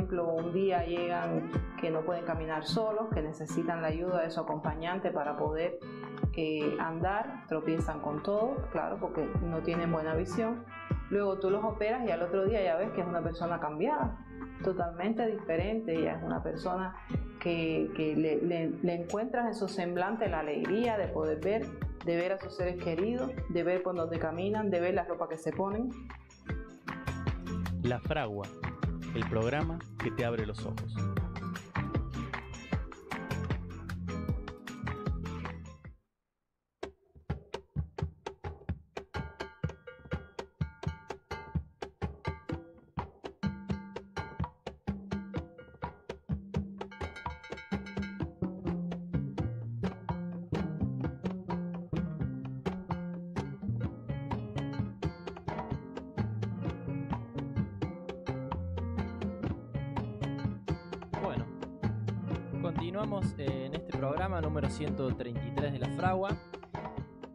ejemplo, un día llegan que no pueden caminar solos, que necesitan la ayuda de su acompañante para poder andar, tropiezan con todo, claro, porque no tienen buena visión. Luego tú los operas y al otro día ya ves que es una persona cambiada, totalmente diferente. Ella es una persona que le encuentras en su semblante la alegría de poder ver, de ver a sus seres queridos, de ver por dónde caminan, de ver la ropa que se ponen. La Fragua, el programa que te abre los ojos. Continuamos en este programa número 133 de La Fragua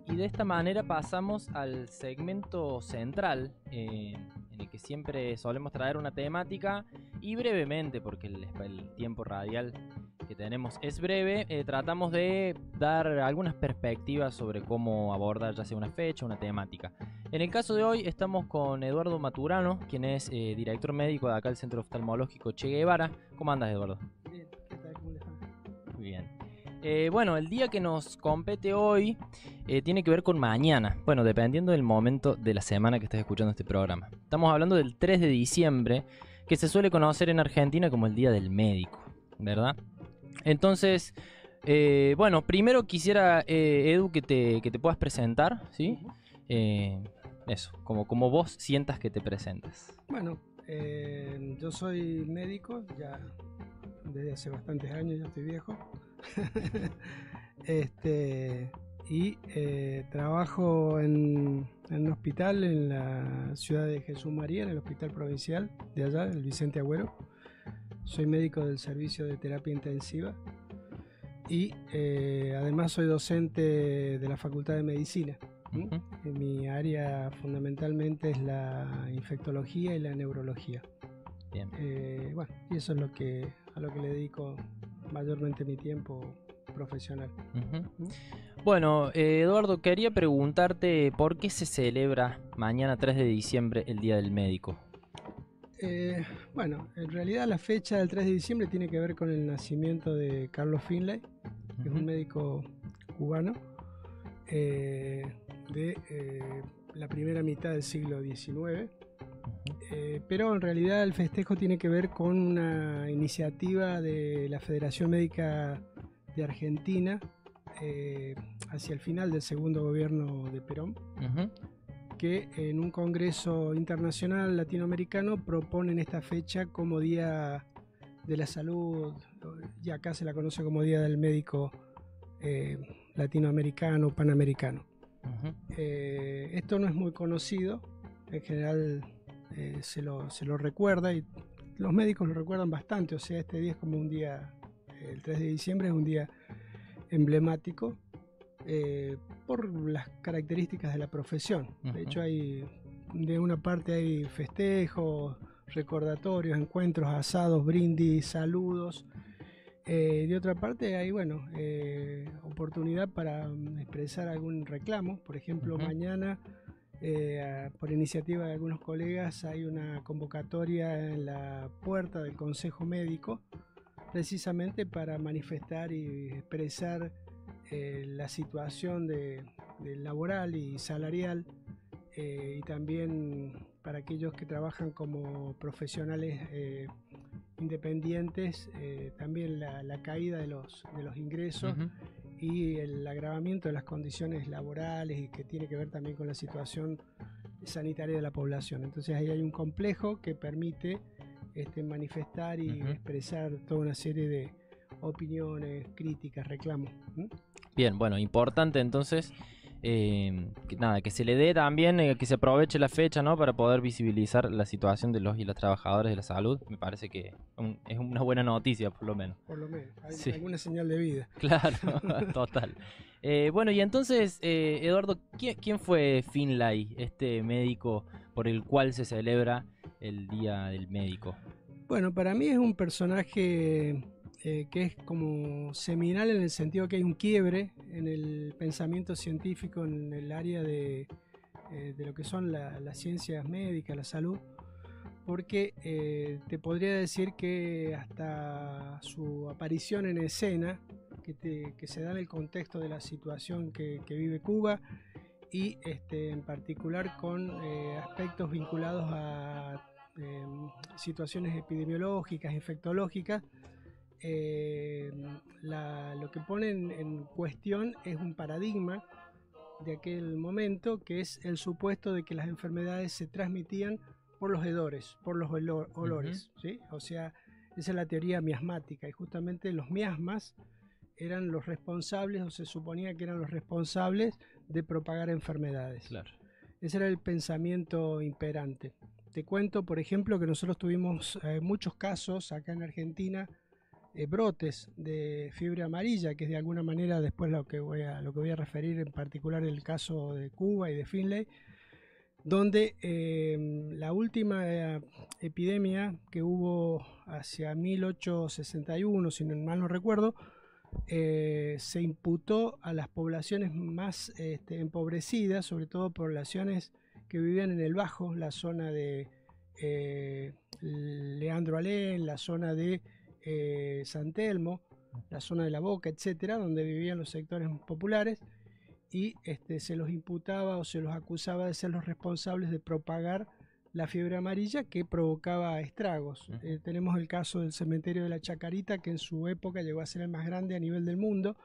y de esta manera pasamos al segmento central en el que siempre solemos traer una temática y brevemente, porque el tiempo radial que tenemos es breve, tratamos de dar algunas perspectivas sobre cómo abordar ya sea una fecha o una temática. En el caso de hoy estamos con Eduardo Maturano, quien es director médico de acá del Centro Oftalmológico Che Guevara. ¿Cómo andas, Eduardo? Bien, ¿qué tal? ¿Cómo les va? Bien. Bueno, el día que nos compete hoy tiene que ver con mañana. Bueno, dependiendo del momento de la semana que estés escuchando este programa. Estamos hablando del 3 de diciembre, que se suele conocer en Argentina como el Día del Médico, ¿verdad? Entonces, bueno, primero quisiera, Edu, que te puedas presentar, ¿sí? Eso, como vos sientas que te presentas. Bueno, yo soy médico, ya desde hace bastantes años, ya estoy viejo. Y trabajo en un hospital en la ciudad de Jesús María, en el hospital provincial de allá, el Vicente Agüero. Soy médico del servicio de terapia intensiva y además soy docente de la Facultad de Medicina. Mi área fundamentalmente es la infectología y la neurología. Bien. Bueno, y eso es a lo que le dedico mayormente mi tiempo profesional. Bueno, Eduardo, quería preguntarte por qué se celebra mañana 3 de diciembre el Día del Médico. Bueno, en realidad la fecha del 3 de diciembre tiene que ver con el nacimiento de Carlos Finlay, que es un médico cubano de la primera mitad del siglo XIX. Pero en realidad el festejo tiene que ver con una iniciativa de la Federación Médica de Argentina hacia el final del segundo gobierno de Perón, que en un congreso internacional latinoamericano proponen esta fecha como Día de la Salud, y acá se la conoce como Día del Médico latinoamericano, panamericano. Esto no es muy conocido, en general se lo recuerda y los médicos lo recuerdan bastante, o sea, este día es como un día, el 3 de diciembre es un día emblemático por las características de la profesión. De hecho, de una parte hay festejos, recordatorios, encuentros, asados, brindis, saludos. De otra parte hay, bueno, oportunidad para expresar algún reclamo. Por ejemplo, mañana, por iniciativa de algunos colegas, hay una convocatoria en la puerta del Consejo Médico, precisamente para manifestar y expresar la situación laboral y salarial, y también para aquellos que trabajan como profesionales independientes, también la caída de los ingresos y el agravamiento de las condiciones laborales, y que tiene que ver también con la situación sanitaria de la población. Entonces ahí hay un complejo que permite manifestar y expresar toda una serie de opiniones, críticas, reclamos. Bien, bueno, importante entonces que se le dé también, que se aproveche la fecha, ¿no? Para poder visibilizar la situación de los y las trabajadoras de la salud. Me parece que es una buena noticia, por lo menos. Por lo menos, hay alguna señal de vida. Claro, total. Bueno, y entonces, Eduardo, ¿quién fue Finlay, este médico por el cual se celebra el Día del Médico? Bueno, para mí es un personaje que es como seminal en el sentido que hay un quiebre en el pensamiento científico en el área de lo que son las ciencias médicas, la salud, porque te podría decir que hasta su aparición en escena, que se da en el contexto de la situación que vive Cuba, y en particular con aspectos vinculados a situaciones epidemiológicas, infectológicas, lo que pone en cuestión es un paradigma de aquel momento, que es el supuesto de que las enfermedades se transmitían por los hedores, por los olores, ¿sí? O sea, esa es la teoría miasmática, y justamente los miasmas eran los responsables, o se suponía que eran los responsables de propagar enfermedades. Claro. Ese era el pensamiento imperante. Te cuento, por ejemplo, que nosotros tuvimos muchos casos acá en Argentina, brotes de fiebre amarilla, que es de alguna manera después lo que voy a referir, en particular el caso de Cuba y de Finlay, donde la última epidemia que hubo hacia 1861, si mal no recuerdo, se imputó a las poblaciones más empobrecidas, sobre todo poblaciones que vivían en el Bajo, la zona de Leandro Alén, la zona de San Telmo, la zona de La Boca, etcétera, donde vivían los sectores populares, y se los imputaba o se los acusaba de ser los responsables de propagar la fiebre amarilla, que provocaba estragos. Tenemos el caso del cementerio de la Chacarita, que en su época llegó a ser el más grande a nivel del mundo,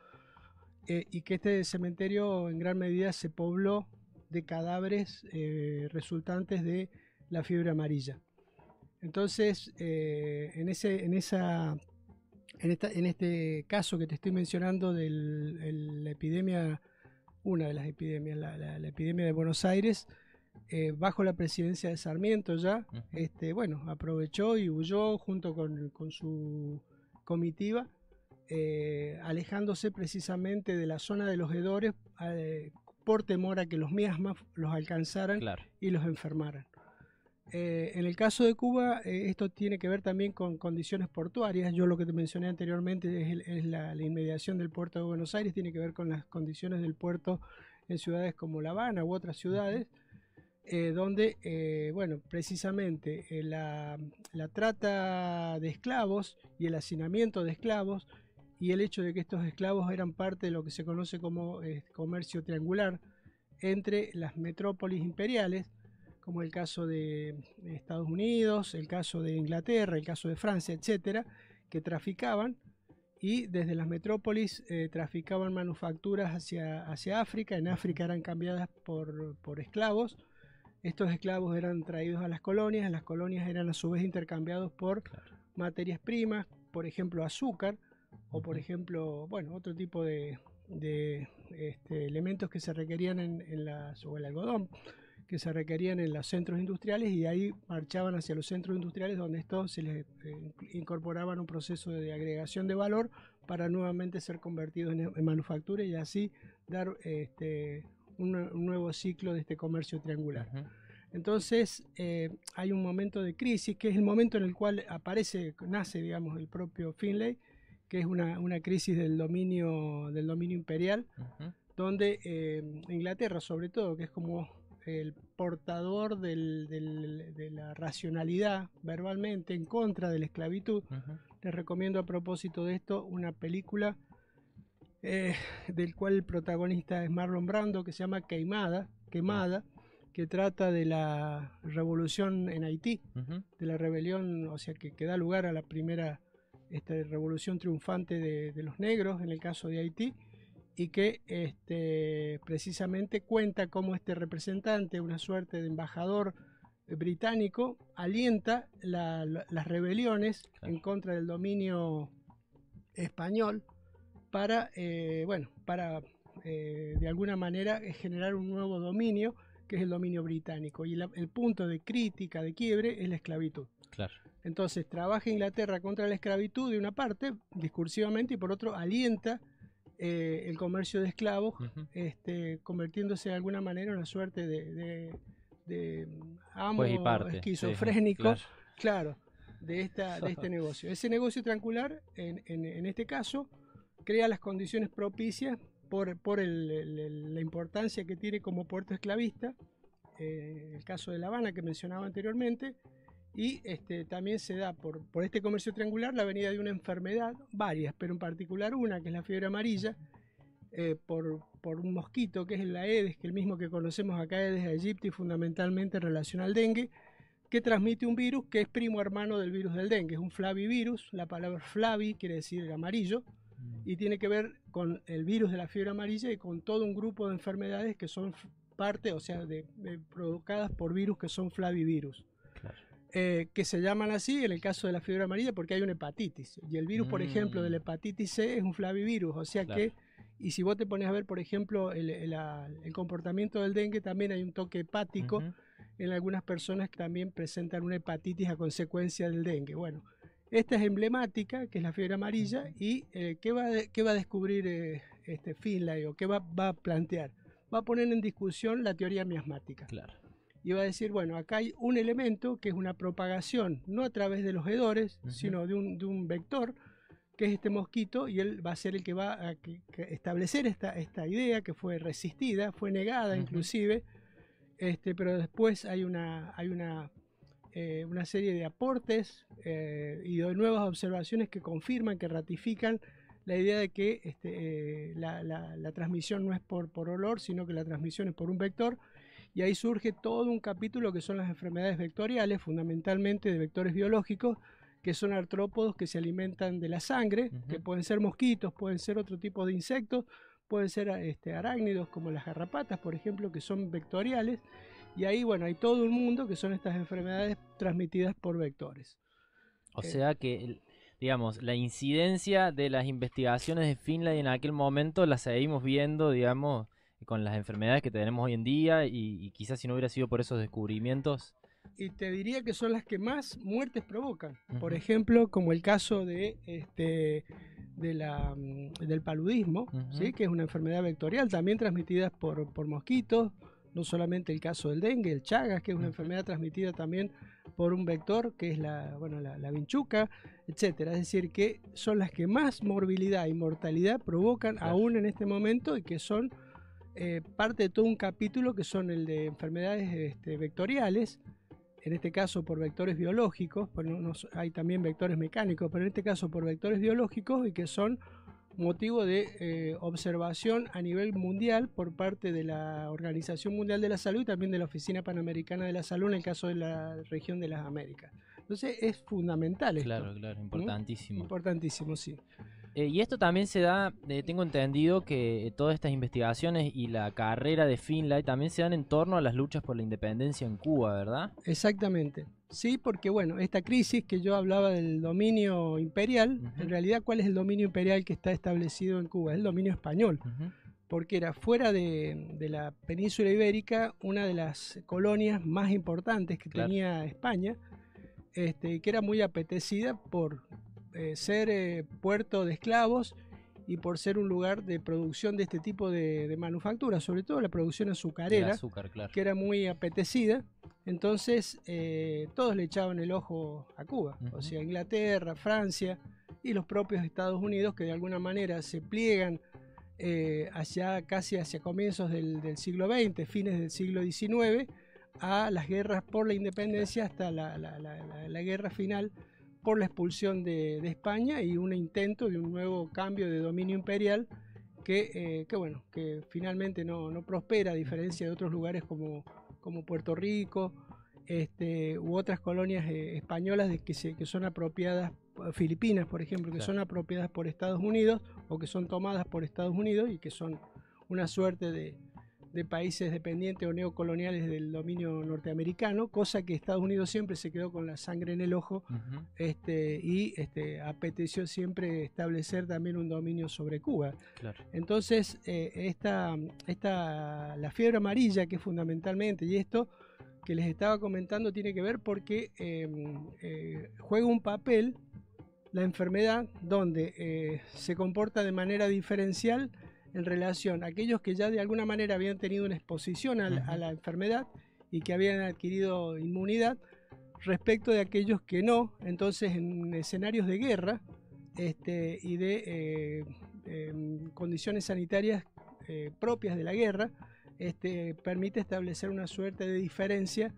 y que este cementerio en gran medida se pobló de cadáveres resultantes de la fiebre amarilla. Entonces, en este caso que te estoy mencionando de la epidemia, una de las epidemias, la epidemia de Buenos Aires, bajo la presidencia de Sarmiento ya, bueno, aprovechó y huyó junto con su comitiva, alejándose precisamente de la zona de los hedores por temor a que los miasmas los alcanzaran, claro, y los enfermaran. En el caso de Cuba, esto tiene que ver también con condiciones portuarias. Yo lo que te mencioné anteriormente es la inmediación del puerto de Buenos Aires, tiene que ver con las condiciones del puerto en ciudades como La Habana u otras ciudades, donde, bueno, precisamente la trata de esclavos y el hacinamiento de esclavos, y el hecho de que estos esclavos eran parte de lo que se conoce como comercio triangular entre las metrópolis imperiales, como el caso de Estados Unidos, el caso de Inglaterra, el caso de Francia, etcétera, que traficaban, y desde las metrópolis traficaban manufacturas hacia África. En África eran cambiadas por esclavos. Estos esclavos eran traídos a las colonias eran a su vez intercambiados por materias primas, por ejemplo azúcar, o por ejemplo, bueno, otro tipo de elementos que se requerían o el algodón, que se requerían en los centros industriales, y de ahí marchaban hacia los centros industriales, donde estos se les incorporaban un proceso de agregación de valor para nuevamente ser convertidos en manufactura, y así dar un nuevo ciclo de este comercio triangular. Entonces hay un momento de crisis, que es el momento en el cual nace, digamos, el propio Finlay, que es una crisis del dominio imperial, donde Inglaterra, sobre todo, que es como el portador de la racionalidad verbalmente en contra de la esclavitud. Les recomiendo a propósito de esto una película del cual el protagonista es Marlon Brando, que se llama Quemada, que trata de la revolución en Haití, de la rebelión, o sea, que da lugar a la primera revolución triunfante de los negros en el caso de Haití, y que precisamente cuenta cómo este representante, una suerte de embajador británico, alienta las rebeliones en contra del dominio español para de alguna manera generar un nuevo dominio, que es el dominio británico, y el punto de crítica, de quiebre, es la esclavitud. Claro. Entonces trabaja Inglaterra contra la esclavitud de una parte, discursivamente, y por otro alienta el comercio de esclavos, convirtiéndose de alguna manera en una suerte de amo esquizofrénico, sí, claro, de este negocio. Ese negocio triangular, en este caso, crea las condiciones propicias por la importancia que tiene como puerto esclavista, el caso de La Habana que mencionaba anteriormente, y también se da por este comercio triangular la venida de una enfermedad, varias, pero en particular una que es la fiebre amarilla, por un mosquito que es el Aedes, que es el mismo que conocemos acá, Aedes aegypti, fundamentalmente en relación al dengue, que transmite un virus que es primo hermano del virus del dengue, es un flavivirus. La palabra flavi quiere decir amarillo, y tiene que ver con el virus de la fiebre amarilla y con todo un grupo de enfermedades que son parte, o sea, provocadas por virus que son flavivirus. Claro. Que se llaman así en el caso de la fiebre amarilla porque hay una hepatitis, y el virus, por ejemplo, de la hepatitis C es un flavivirus, o sea que, y si vos te pones a ver, por ejemplo, el comportamiento del dengue, también hay un toque hepático en algunas personas que también presentan una hepatitis a consecuencia del dengue. Bueno, esta es emblemática, que es la fiebre amarilla, y ¿qué va a descubrir Finlay, o qué va a plantear? Va a poner en discusión la teoría miasmática. Claro. Y va a decir, bueno, acá hay un elemento que es una propagación, no a través de los hedores, sino de un vector, que es este mosquito, y él va a ser el que va a establecer esta idea que fue resistida, fue negada inclusive, pero después hay una serie de aportes y de nuevas observaciones que confirman, que ratifican la idea de que la transmisión no es por olor, sino que la transmisión es por un vector. Y ahí surge todo un capítulo que son las enfermedades vectoriales, fundamentalmente de vectores biológicos, que son artrópodos que se alimentan de la sangre, que pueden ser mosquitos, pueden ser otro tipo de insectos, pueden ser arácnidos como las garrapatas, por ejemplo, que son vectoriales. Y ahí, bueno, hay todo un mundo que son estas enfermedades transmitidas por vectores. O sea que, digamos, la incidencia de las investigaciones de Finlay en aquel momento la seguimos viendo, digamos, con las enfermedades que tenemos hoy en día, y quizás si no hubiera sido por esos descubrimientos. Y te diría que son las que más muertes provocan. Por ejemplo, como el caso del paludismo, ¿sí? Que es una enfermedad vectorial también transmitida por mosquitos. No solamente el caso del dengue, el Chagas, que es una enfermedad transmitida también por un vector, que es la vinchuca, etcétera. Es decir, que son las que más morbilidad y mortalidad provocan aún en este momento, y que son parte de todo un capítulo que son el de enfermedades vectoriales, en este caso por vectores biológicos. Bueno, hay también vectores mecánicos, pero en este caso por vectores biológicos, y que son motivo de observación a nivel mundial por parte de la Organización Mundial de la Salud y también de la Oficina Panamericana de la Salud en el caso de la región de las Américas. Entonces es fundamental esto. Claro, importantísimo. Importantísimo, sí. Y esto también se da, tengo entendido que todas estas investigaciones y la carrera de Finlay también se dan en torno a las luchas por la independencia en Cuba, ¿verdad? Exactamente. Sí, porque bueno, esta crisis que yo hablaba del dominio imperial, en realidad, ¿cuál es el dominio imperial que está establecido en Cuba? Es el dominio español, porque era fuera de la península ibérica una de las colonias más importantes que tenía España, que era muy apetecida por ser puerto de esclavos y por ser un lugar de producción de este tipo de manufactura, sobre todo la producción azucarera, que era muy apetecida. Entonces todos le echaban el ojo a Cuba, o sea, Inglaterra, Francia y los propios Estados Unidos, que de alguna manera se pliegan casi hacia comienzos del siglo XX, fines del siglo XIX, a las guerras por la independencia, hasta la guerra final por la expulsión de España y un intento de un nuevo cambio de dominio imperial que finalmente no prospera, a diferencia de otros lugares como Puerto Rico u otras colonias españolas que son apropiadas, Filipinas por ejemplo, que son apropiadas por Estados Unidos o que son tomadas por Estados Unidos y que son una suerte de países dependientes o neocoloniales del dominio norteamericano, cosa que Estados Unidos siempre se quedó con la sangre en el ojo y apeteció siempre establecer también un dominio sobre Cuba. Entonces la fiebre amarilla, que fundamentalmente, y esto que les estaba comentando tiene que ver porque juega un papel la enfermedad donde se comporta de manera diferencial en relación a aquellos que ya de alguna manera habían tenido una exposición a la enfermedad y que habían adquirido inmunidad, respecto de aquellos que no. Entonces, en escenarios de guerra y de condiciones sanitarias propias de la guerra, permite establecer una suerte de diferencia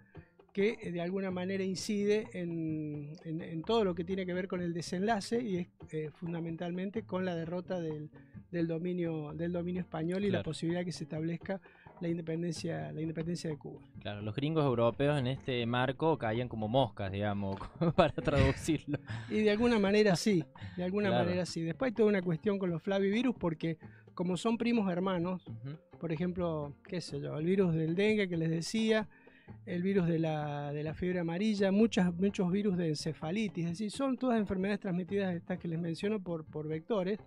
que de alguna manera incide en todo lo que tiene que ver con el desenlace, y es fundamentalmente con la derrota del dominio español y la posibilidad que se establezca la independencia de Cuba. Claro, los gringos europeos en este marco caían como moscas, digamos, para traducirlo. Y de alguna manera sí, manera sí. Después hay toda una cuestión con los flavivirus, porque como son primos hermanos, por ejemplo, qué sé yo, el virus del dengue que les decía, el virus de la fiebre amarilla, muchos virus de encefalitis, es decir, son todas enfermedades transmitidas, estas que les menciono, por vectores.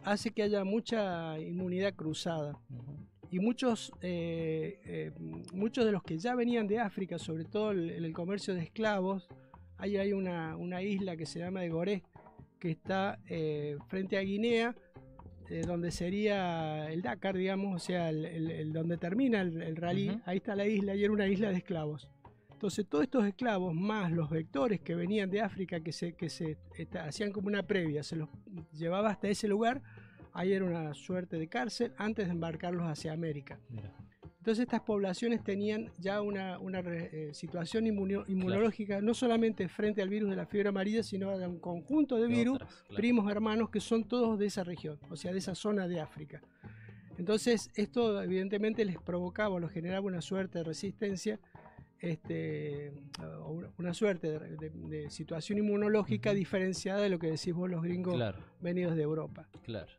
Hace que haya mucha inmunidad cruzada. Y muchos de los que ya venían de África, sobre todo en el comercio de esclavos, hay una isla que se llama de Gorée, que está frente a Guinea, donde sería el Dakar, digamos, o sea, donde termina el rally. Ahí está la isla, y era una isla de esclavos. Entonces, todos estos esclavos, más los vectores que venían de África, que se hacían como una previa, se los llevaba hasta ese lugar. Ahí era una suerte de cárcel antes de embarcarlos hacia América. Mira. Entonces, estas poblaciones tenían ya una situación inmunológica, no solamente frente al virus de la fiebre amarilla, sino a un conjunto de virus, primos hermanos, que son todos de esa región, o sea, de esa zona de África. Entonces, esto evidentemente les provocaba, los generaba una suerte de resistencia, una suerte de situación inmunológica diferenciada de lo que decís vos, los gringos venidos de Europa. Claro.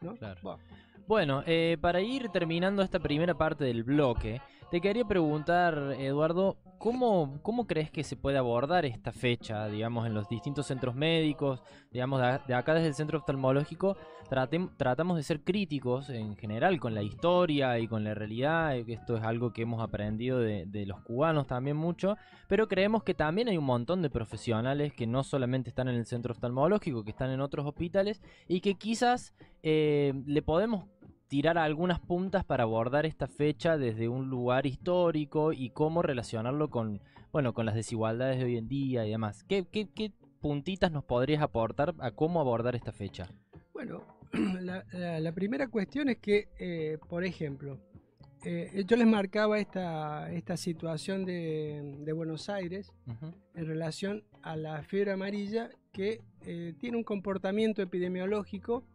Bueno, para ir terminando esta primera parte del bloque, te quería preguntar, Eduardo, ¿cómo crees que se puede abordar esta fecha, digamos, en los distintos centros médicos? Digamos, de acá desde el centro oftalmológico tratamos de ser críticos en general con la historia y con la realidad. Esto es algo que hemos aprendido de los cubanos también mucho, pero creemos que también hay un montón de profesionales que no solamente están en el centro oftalmológico, que están en otros hospitales, y que quizás le podemos tirar algunas puntas para abordar esta fecha desde un lugar histórico y cómo relacionarlo con las desigualdades de hoy en día y demás. ¿Qué puntitas nos podrías aportar a cómo abordar esta fecha? Bueno, la primera cuestión es que, por ejemplo, yo les marcaba esta situación de Buenos Aires en relación a la fiebre amarilla, que tiene un comportamiento epidemiológico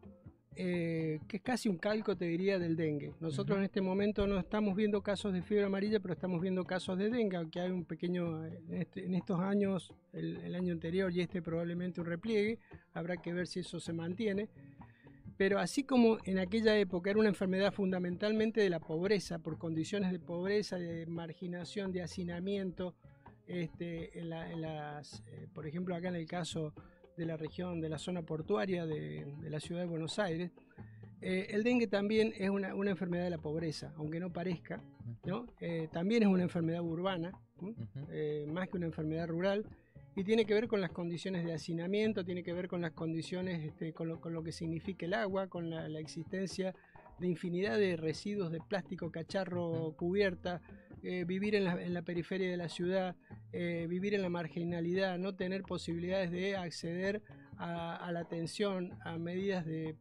que es casi un calco, te diría, del dengue. Nosotros en este momento no estamos viendo casos de fiebre amarilla, pero estamos viendo casos de dengue, aunque hay un pequeño, en estos años, el año anterior y probablemente un repliegue. Habrá que ver si eso se mantiene. Pero así como en aquella época era una enfermedad fundamentalmente de la pobreza, por condiciones de pobreza, de marginación, de hacinamiento, por ejemplo, acá en el caso de la región, de la zona portuaria de la ciudad de Buenos Aires, el dengue también es una enfermedad de la pobreza, aunque no parezca, ¿no? También es una enfermedad urbana, más que una enfermedad rural, y tiene que ver con las condiciones de hacinamiento, tiene que ver con las condiciones, con lo que significa el agua, con la existencia de infinidad de residuos de plástico, cacharro, cubierta, vivir en la periferia de la ciudad, vivir en la marginalidad, no tener posibilidades de acceder a la atención, a medidas de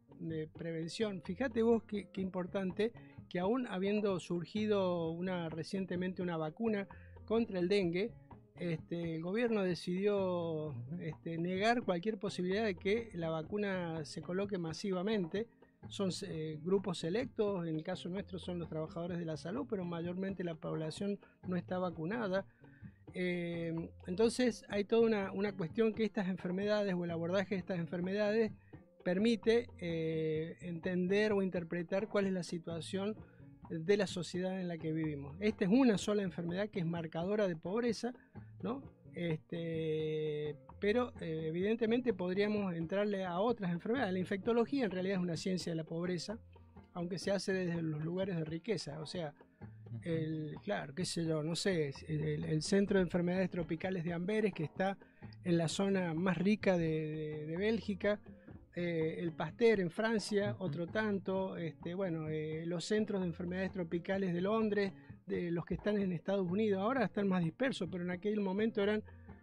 prevención. Fíjate vos qué importante que, aún habiendo surgido recientemente una vacuna contra el dengue, el gobierno decidió negar cualquier posibilidad de que la vacuna se coloque masivamente. Son grupos selectos, en el caso nuestro son los trabajadores de la salud, pero mayormente la población no está vacunada. Entonces hay toda una cuestión que estas enfermedades, o el abordaje de estas enfermedades, permite entender o interpretar cuál es la situación de la sociedad en la que vivimos. Esta es una sola enfermedad que es marcadora de pobreza, ¿no? Pero evidentemente podríamos entrarle a otras enfermedades. La infectología en realidad es una ciencia de la pobreza, aunque se hace desde los lugares de riqueza. O sea, claro, qué sé yo, no sé, el Centro de Enfermedades Tropicales de Amberes, que está en la zona más rica de Bélgica, el Pasteur en Francia, otro tanto, los centros de enfermedades tropicales de Londres, de los que están en Estados Unidos. Ahora están más dispersos, pero en aquel momento eran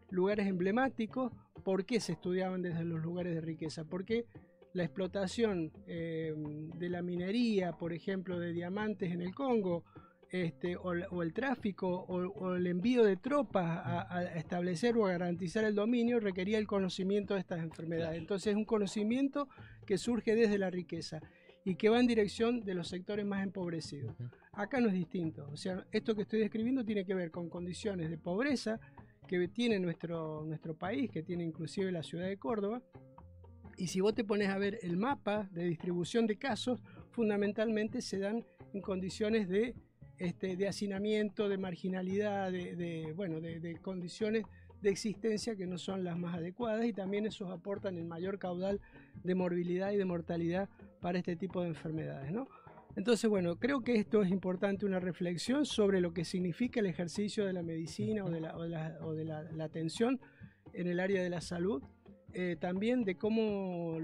lugares emblemáticos. ¿Por qué se estudiaban desde los lugares de riqueza? Porque la explotación de la minería, por ejemplo, de diamantes en el Congo, o el tráfico o el envío de tropas a establecer o a garantizar el dominio requería el conocimiento de estas enfermedades. Entonces es un conocimiento que surge desde la riqueza y que va en dirección de los sectores más empobrecidos. Acá no es distinto. O sea, esto que estoy describiendo tiene que ver con condiciones de pobreza que tiene nuestro país, que tiene inclusive la ciudad de Córdoba. Y si vos te pones a ver el mapa de distribución de casos, fundamentalmente se dan en condiciones de hacinamiento, de marginalidad, de condiciones de existencia que no son las más adecuadas, y también esos aportan el mayor caudal de morbilidad y de mortalidad para este tipo de enfermedades, ¿no? Entonces, bueno, creo que esto es importante, una reflexión sobre lo que significa el ejercicio de la medicina o de la atención en el área de la salud. También de cómo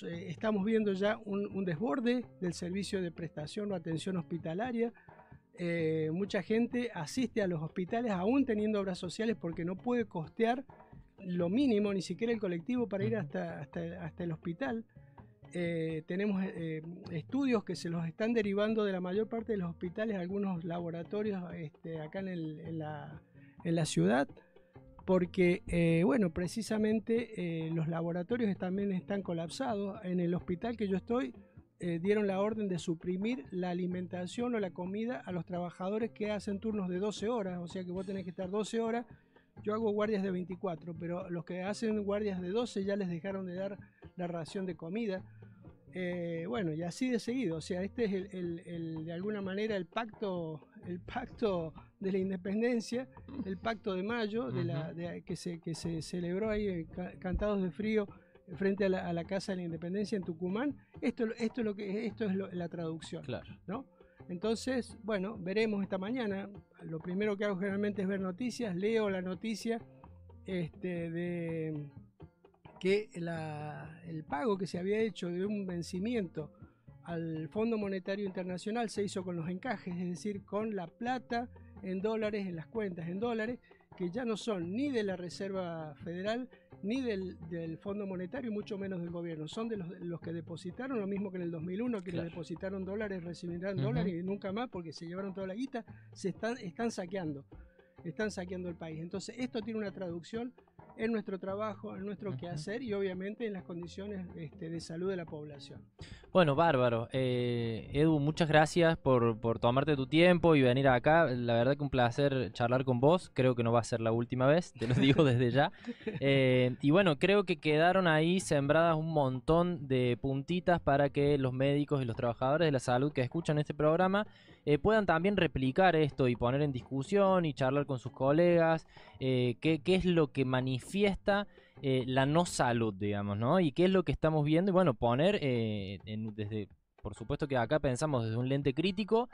estamos viendo ya un desborde del servicio de prestación o atención hospitalaria. Mucha gente asiste a los hospitales aún teniendo obras sociales porque no puede costear lo mínimo, ni siquiera el colectivo para ir hasta el hospital. Tenemos estudios que se los están derivando de la mayor parte de los hospitales, algunos laboratorios acá en la ciudad, porque precisamente los laboratorios también están colapsados. En el hospital que yo estoy dieron la orden de suprimir la alimentación o la comida a los trabajadores que hacen turnos de 12 horas, o sea que vos tenés que estar 12 horas. Yo hago guardias de 24, pero los que hacen guardias de 12 ya les dejaron de dar la ración de comida. Y así de seguido. O sea, este es de alguna manera el pacto de la independencia, el pacto de mayo, que se celebró ahí, cantados de frío, frente a la Casa de la Independencia en Tucumán. Esto es la traducción, claro, ¿no? Entonces, bueno, veremos esta mañana. Lo primero que hago generalmente es ver noticias. Leo la noticia de que el pago que se había hecho de un vencimiento al Fondo Monetario Internacional se hizo con los encajes, es decir, con la plata en dólares, en las cuentas en dólares, que ya no son ni de la Reserva Federal ni del Fondo Monetario, mucho menos del gobierno. Son de los que depositaron, lo mismo que en el 2001, que les depositaron dólares, recibirán dólares y nunca más porque se llevaron toda la guita. Están saqueando el país. Entonces esto tiene una traducción en nuestro trabajo, en nuestro quehacer y obviamente en las condiciones de salud de la población. Bueno, bárbaro. Edu, muchas gracias por tomarte tu tiempo y venir acá. La verdad que un placer charlar con vos. Creo que no va a ser la última vez, te lo digo desde ya. Y bueno, creo que quedaron ahí sembradas un montón de puntitas para que los médicos y los trabajadores de la salud que escuchan este programa puedan también replicar esto y poner en discusión y charlar con sus colegas qué es lo que manifiesta la no salud, digamos, ¿no? Y qué es lo que estamos viendo y bueno, poner por supuesto que acá pensamos desde un lente crítico,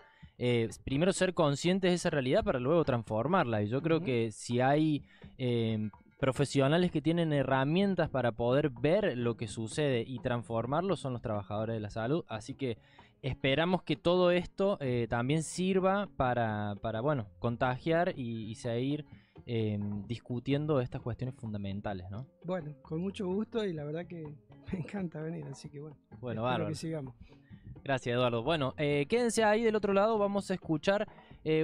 primero ser conscientes de esa realidad para luego transformarla. Y yo creo que si hay profesionales que tienen herramientas para poder ver lo que sucede y transformarlo, son los trabajadores de la salud. Así que esperamos que todo esto también sirva para bueno, contagiar y seguir discutiendo estas cuestiones fundamentales, ¿no? Bueno, con mucho gusto y la verdad que me encanta venir, así que bueno, espero que sigamos. Gracias, Eduardo. Bueno, quédense ahí del otro lado, vamos a escuchar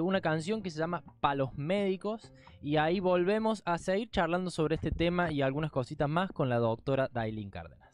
una canción que se llama Pa' los médicos y ahí volvemos a seguir charlando sobre este tema y algunas cositas más con la doctora Daylin Cárdenas.